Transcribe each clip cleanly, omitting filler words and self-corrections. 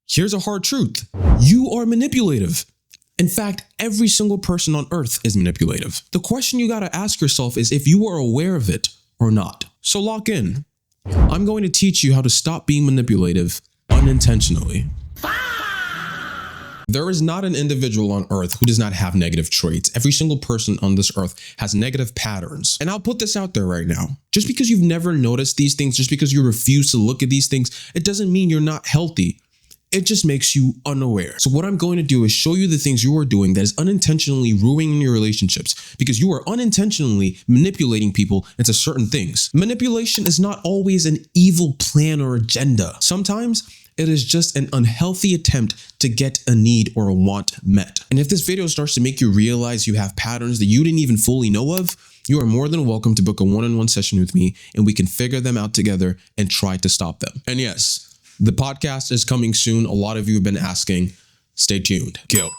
Here's a hard truth. You are manipulative. In fact, every single person on earth is manipulative. The question you gotta ask yourself is if you are aware of it or not. So lock in. I'm going to teach you how to stop being manipulative unintentionally. There is not an individual on earth who does not have negative traits. Every single person on this earth has negative patterns. And I'll put this out there right now. Just because you've never noticed these things, just because you refuse to look at these things, it doesn't mean you're not healthy. It just makes you unaware. So what I'm going to do is show you the things you are doing that is unintentionally ruining your relationships because you are unintentionally manipulating people into certain things. Manipulation is not always an evil plan or agenda. Sometimes it is just an unhealthy attempt to get a need or a want met. And if this video starts to make you realize you have patterns that you didn't even fully know of, you are more than welcome to book a one-on-one session with me and we can figure them out together and try to stop them. And yes, the podcast is coming soon. A lot of you have been asking. Stay tuned. Guilt.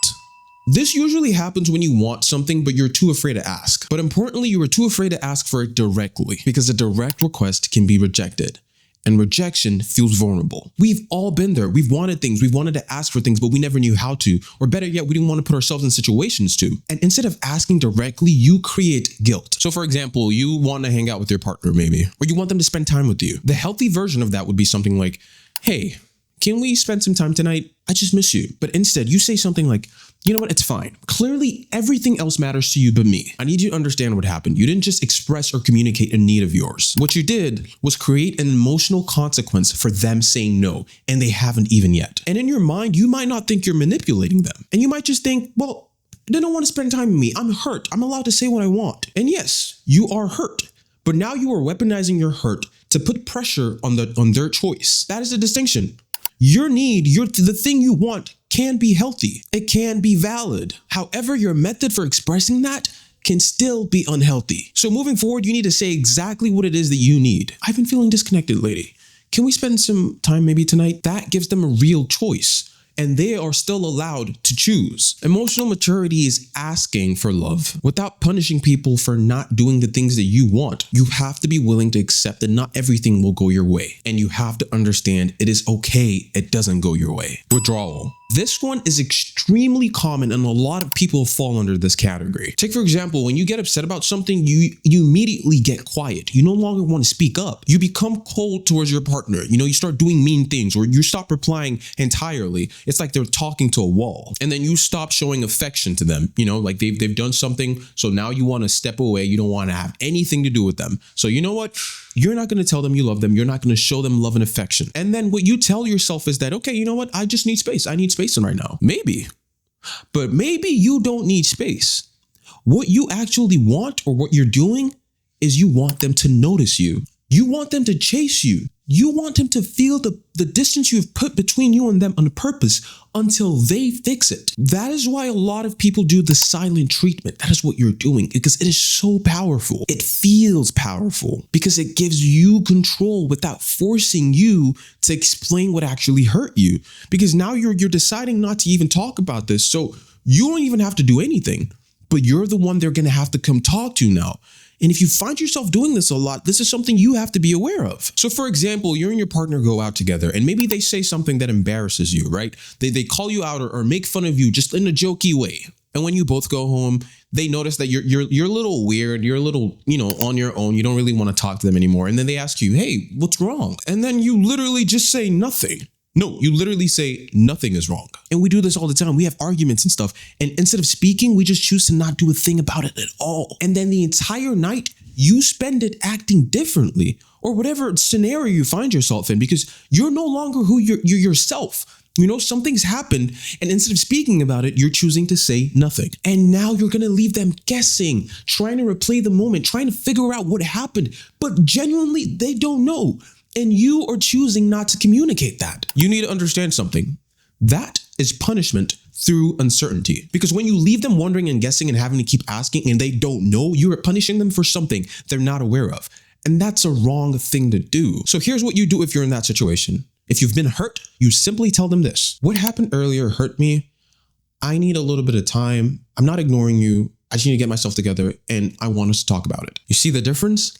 This usually happens when you want something, but you're too afraid to ask. But importantly, you are too afraid to ask for it directly because a direct request can be rejected. And rejection feels vulnerable. We've all been there. We've wanted things. We've wanted to ask for things, but we never knew how to. Or better yet, we didn't want to put ourselves in situations to. And instead of asking directly, you create guilt. So for example, you want to hang out with your partner maybe, or you want them to spend time with you. The healthy version of that would be something like, hey, can we spend some time tonight? I just miss you. But instead you say something like, you know what, it's fine. Clearly everything else matters to you but me. I need you to understand what happened. You didn't just express or communicate a need of yours. What you did was create an emotional consequence for them saying no, and they haven't even yet. And in your mind, you might not think you're manipulating them. And you might just think, well, they don't want to spend time with me. I'm hurt. I'm allowed to say what I want. And yes, you are hurt. But now you are weaponizing your hurt to put pressure on their choice. That is the distinction. Your need, the thing you want can be healthy. It can be valid. However, your method for expressing that can still be unhealthy. So moving forward, you need to say exactly what it is that you need. I've been feeling disconnected lately. Can we spend some time maybe tonight? That gives them a real choice. And they are still allowed to choose. Emotional maturity is asking for love without punishing people for not doing the things that you want. You have to be willing to accept that not everything will go your way. And you have to understand it is okay it doesn't go your way. Withdrawal. This one is extremely common and a lot of people fall under this category. Take for example, when you get upset about something, you immediately get quiet. You no longer want to speak up. You become cold towards your partner. You start doing mean things or you stop replying entirely. It's like they're talking to a wall. And then you stop showing affection to them. Like they've done something. So now you want to step away. You don't want to have anything to do with them. So you know what? You're not going to tell them you love them. You're not going to show them love and affection. And then what you tell yourself is that, okay, you know what? I just need space. I need space right now. Maybe. But maybe you don't need space. What you actually want or what you're doing is you want them to notice you. You want them to chase you. You want them to feel the distance you've put between you and them on purpose until they fix it. That is why a lot of people do the silent treatment. That is what you're doing because it is so powerful. It feels powerful because it gives you control without forcing you to explain what actually hurt you. Because now you're deciding not to even talk about this. So you don't even have to do anything, but you're the one they're going to have to come talk to now. And if you find yourself doing this a lot, this is something you have to be aware of. So for example, you and your partner go out together and maybe they say something that embarrasses you, right? They call you out or make fun of you just in a jokey way. And when you both go home, they notice that you're a little weird. You're a little, on your own. You don't really want to talk to them anymore. And then they ask you, hey, what's wrong? And then you literally just say nothing. No, you literally say nothing is wrong. And we do this all the time. We have arguments and stuff. And instead of speaking, we just choose to not do a thing about it at all. And then the entire night, you spend it acting differently or whatever scenario you find yourself in because you're no longer who you're yourself. Something's happened and instead of speaking about it, you're choosing to say nothing. And now you're going to leave them guessing, trying to replay the moment, trying to figure out what happened. But genuinely, they don't know. And you are choosing not to communicate that. You need to understand something. That is punishment through uncertainty. Because when you leave them wondering and guessing and having to keep asking and they don't know, you are punishing them for something they're not aware of. And that's a wrong thing to do. So here's what you do if you're in that situation. If you've been hurt, you simply tell them this. What happened earlier hurt me. I need a little bit of time. I'm not ignoring you. I just need to get myself together and I want us to talk about it. You see the difference?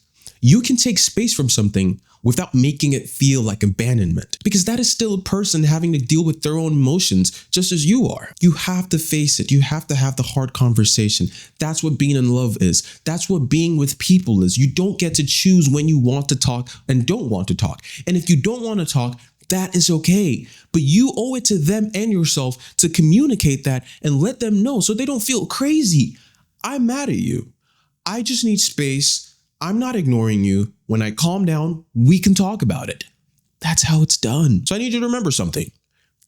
You can take space from something without making it feel like abandonment, because that is still a person having to deal with their own emotions just as you are. You have to face it. You have to have the hard conversation. That's what being in love is. That's what being with people is. You don't get to choose when you want to talk and don't want to talk. And if you don't want to talk, that is okay. But you owe it to them and yourself to communicate that and let them know so they don't feel crazy. I'm mad at you. I just need space. I'm not ignoring you. When I calm down, we can talk about it. That's how it's done. So I need you to remember something.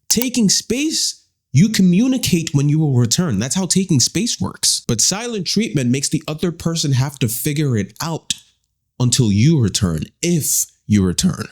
Taking space, you communicate when you will return. That's how taking space works. But silent treatment makes the other person have to figure it out until you return, if you return.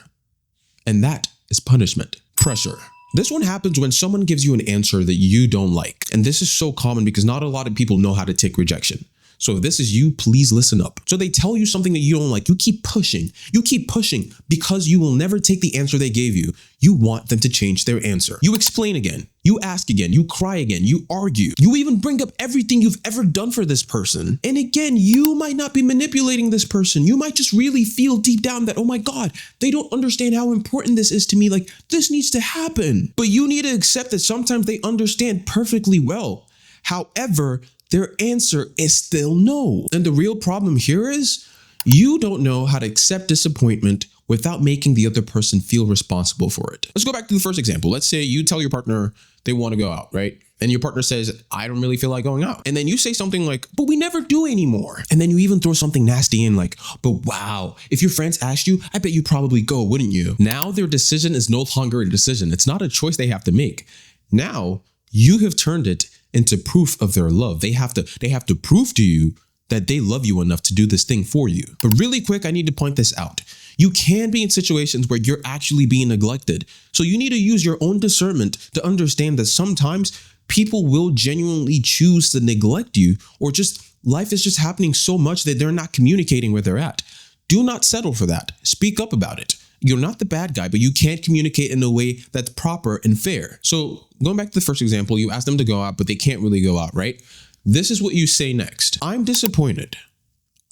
And that is punishment. Pressure. This one happens when someone gives you an answer that you don't like. And this is so common because not a lot of people know how to take rejection. So if this is you, please listen up. So they tell you something that you don't like. You keep pushing. You keep pushing because you will never take the answer they gave you. You want them to change their answer. You explain again. You ask again. You cry again. You argue. You even bring up everything you've ever done for this person. And again, you might not be manipulating this person. You might just really feel deep down that, oh my God, they don't understand how important this is to me. Like, this needs to happen. But you need to accept that sometimes they understand perfectly well. However, their answer is still no. And the real problem here is you don't know how to accept disappointment without making the other person feel responsible for it. Let's go back to the first example. Let's say you tell your partner they want to go out, right? And your partner says, I don't really feel like going out. And then you say something like, but we never do anymore. And then you even throw something nasty in like, but wow, if your friends asked you, I bet you'd probably go, wouldn't you? Now their decision is no longer a decision. It's not a choice they have to make. Now you have turned it into proof of their love. They have to prove to you that they love you enough to do this thing for you. But really quick, I need to point this out. You can be in situations where you're actually being neglected. So you need to use your own discernment to understand that sometimes people will genuinely choose to neglect you, or just life is just happening so much that they're not communicating where they're at. Do not settle for that. Speak up about it. You're not the bad guy, but you can't communicate in a way that's proper and fair. So going back to the first example, you ask them to go out, but they can't really go out, right? This is what you say next. I'm disappointed.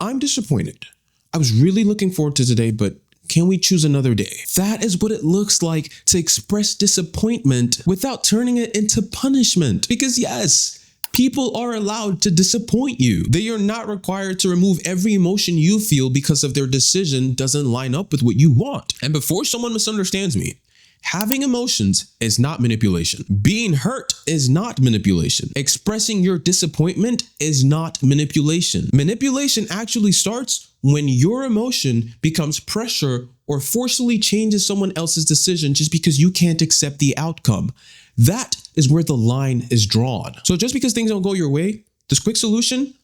I'm disappointed. I was really looking forward to today, but can we choose another day? That is what it looks like to express disappointment without turning it into punishment. Because yes, people are allowed to disappoint you. They are not required to remove every emotion you feel because of their decision doesn't line up with what you want. And before someone misunderstands me, having emotions is not manipulation. Being hurt is not manipulation. Expressing your disappointment is not manipulation. Manipulation actually starts when your emotion becomes pressure or forcefully changes someone else's decision just because you can't accept the outcome. That is where the line is drawn. So just because things don't go your way, this quick solution,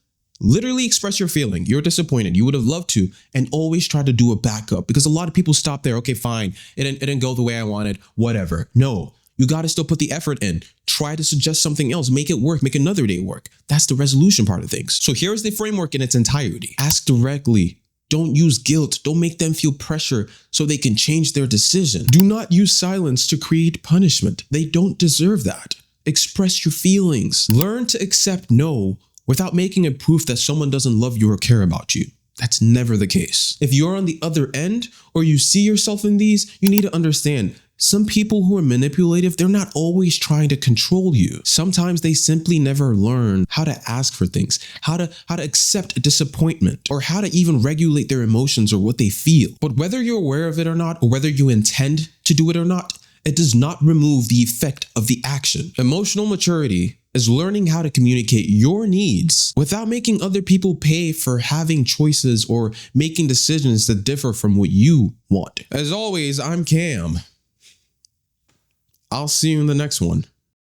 literally express your feeling. You're disappointed. You would have loved to, and always try to do a backup, because a lot of people stop there. Okay, fine. It didn't go the way I wanted, whatever. No, you got to still put the effort in. Try to suggest something else. Make it work. Make another day work. That's the resolution part of things. So here's the framework in its entirety. Ask directly. Don't use guilt. Don't make them feel pressure so they can change their decision. Do not use silence to create punishment. They don't deserve that. Express your feelings. Learn to accept no without making it proof that someone doesn't love you or care about you. That's never the case. If you're on the other end or you see yourself in these, you need to understand some people who are manipulative, they're not always trying to control you. Sometimes they simply never learn how to ask for things, how to accept disappointment, or how to even regulate their emotions or what they feel. But whether you're aware of it or not, or whether you intend to do it or not, it does not remove the effect of the action. Emotional maturity is learning how to communicate your needs without making other people pay for having choices or making decisions that differ from what you want. As always, I'm Cam. I'll see you in the next one.